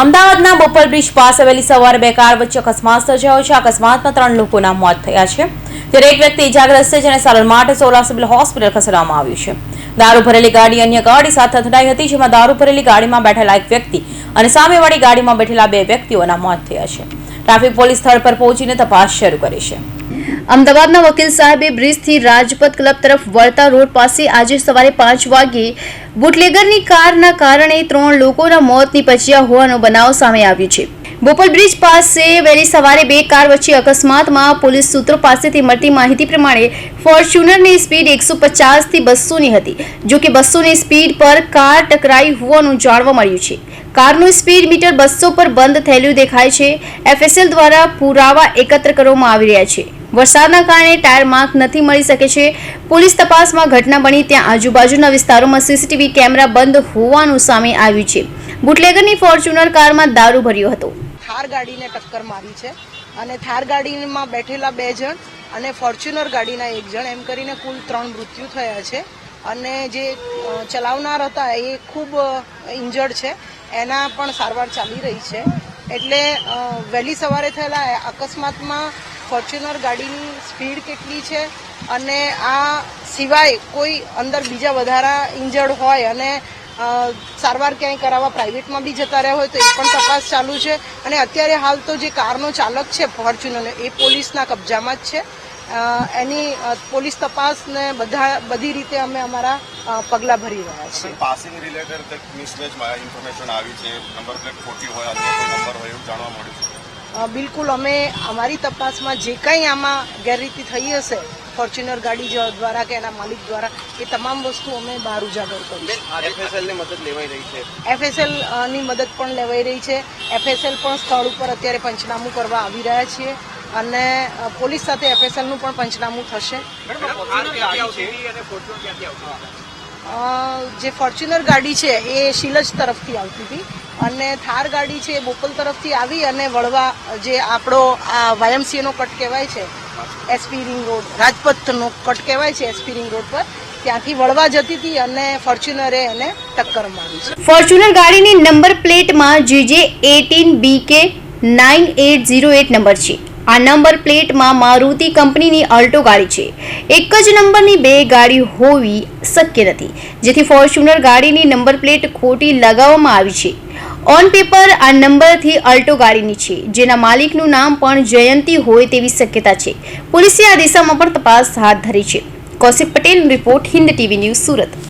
અમદાવાદના બોપલ બ્રિજ પાસે વહેલી સવારે બે કાર વચ્ચે અકસ્માત સર્જાયો છે। અકસ્માતમાં 3 લોકોના મોત થયા છે, ત્યારે એક વ્યક્તિ ઇજાગ્રસ્ત છે, જેને સારવાર માટે સોલા સિવિલ હોસ્પિટલ ખસેડવામાં આવ્યું છે। દારૂ ભરેલી ગાડી અન્ય ગાડી સાથે અથડાઈ હતી, જેમાં દારૂ ભરેલી ગાડીમાં બેઠેલા એક વ્યક્તિ અને સામેવાળી ગાડીમાં બેઠેલા 2 વ્યક્તિઓના મોત થયા છે। ટ્રાફિક પોલીસ સ્થળ પર પહોંચીને તપાસ શરૂ કરી છે। અમદાવાદના વકીલ સાહેબે બ્રિજથી રાજપથ ક્લબ તરફ વળતા રોડ પાસે આજે સવારે 5 વાગ્યે બુટલેગરની કારના કારણે 3 લોકોના મોત નીપજ્યા હોવાનો બનાવ સામે આવ્યો છે। બોપલ બ્રિજ પાસે વહેલી સવારે 2 કાર વચ્ચે અકસ્માતમાં પોલીસ સૂત્રો પાસેથી મળતી માહિતી પ્રમાણે ફોર્ચ્યુનરની સ્પીડ 150 થી 200 ની હતી, જો કે 200 ની સ્પીડ પર કાર ટકરાઈ હોવાનું જાણવા મળ્યું છે। કારનું સ્પીડ મીટર 200 પર બંધ થયેલું દેખાય છે। એફએસએલ દ્વારા પુરાવા એકત્ર કરવામાં આવી રહ્યા છે। વરસાદના કારણે ટાયર માર્ક નથી મળી શકે છે। પોલીસ તપાસમાં ઘટના બની ત્યાં આજુબાજુના વિસ્તારોમાં સીસીટીવી કેમેરા બંધ હોવાનું સામે આવ્યું છે। બુટલેગરની ફોર્ચ્યુનર કારમાં દારૂ ભર્યો હતો। થાર ગાડીને ટક્કર મારી છે અને થાર ગાડીમાં બેઠેલા 2 જણ અને ફોર્ચ્યુનર ગાડીના 1 જણ એમ કરીને કુલ 3 મૃત્યુ થયા છે અને જે ચલાવનાર હતા એ ખૂબ ઇન્જર્ડ છે, એના પણ સારવાર ચાલી રહી છે। એટલે વહેલી સવારે થયેલા અકસ્માતમાં ફોર્ચ્યુનર ગાડીની સ્પીડ કેટલી છે અને આ સિવાય કોઈ અંદર બીજા વધારા ઇન્જર્ડ હોય અને સારવાર ક્યાંય કરાવવા પ્રાઇવેટમાં બી જતા રહ્યા હોય તો એ પણ તપાસ ચાલુ છે। અને અત્યારે હાલ તો જે કારનો ચાલક છે ફોર્ચ્યુનરનો એ પોલીસના કબજામાં જ છે। એની પોલીસ તપાસને બધી રીતે અમે અમારા પગલાં ભરી રહ્યા છીએ। પાસિંગ રિલેટેડ મિસમેચ ઇન્ફોર્મેશન આવી છે, નંબર પ્લેટ ખોટી હોય, અન્ય કોઈ નંબર હોય એવું જાણવા મળ્યું છે। બિલકુલ, અમે અમારી તપાસમાં જે કંઈ આમાં ગેરરીતિ થઈ હશે ફોર્ચ્યુનર ગાડી દ્વારા કે એના માલિક દ્વારા, એ તમામ વસ્તુ અમે બહાર ઉજાગર કરીશું। એફએસએલની મદદ લેવાઈ રહી છે। એફએસએલની મદદ પણ લેવાઈ રહી છે। એફએસએલ પણ સ્થળ ઉપર અત્યારે પંચનામું કરવા આવી રહ્યા છીએ અને પોલીસ સાથે એફએસએલનું પણ પંચનામું થશે। જે ફોર્ચ્યુનર ગાડી છે એ શિલજ તરફથી આવતી હતી અને થાર ગાડી છે એ બોપલ તરફથી આવી અને વળવા જે આપણો વાયએમસીએનો કટ કહેવાય છે, એસપી રિંગ રોડ, રાજપથનો કટ કહેવાય છે એસપી રિંગ રોડ પર, ત્યાંથી વળવા જતી હતી અને ફોર્ચ્યુનરે એને ટક્કર મારી છે। ફોર્ચ્યુનર ગાડીની નંબર પ્લેટમાં JJ18BK 9808 નંબર છે। આ નંબર પ્લેટમાં મારુતિ કંપનીની અલ્ટો ગાડી છે। એક જ નંબરની 2 ગાડી હોવી શક્ય નથી, જેથી ફોર્ચ્યુનર ગાડીની નંબર પ્લેટ ખોટી લગાવવામાં આવી છે। ઓન પેપર આ નંબરથી અલ્ટો ગાડીની છે, જેના માલિકનું નામ પણ જયંતી હોય તેવી શક્યતા છે। પોલીસે આ દિશામાં પણ તપાસ હાથ ધરી છે। કૌશિક પટેલનો report, Hind TV news, Surat.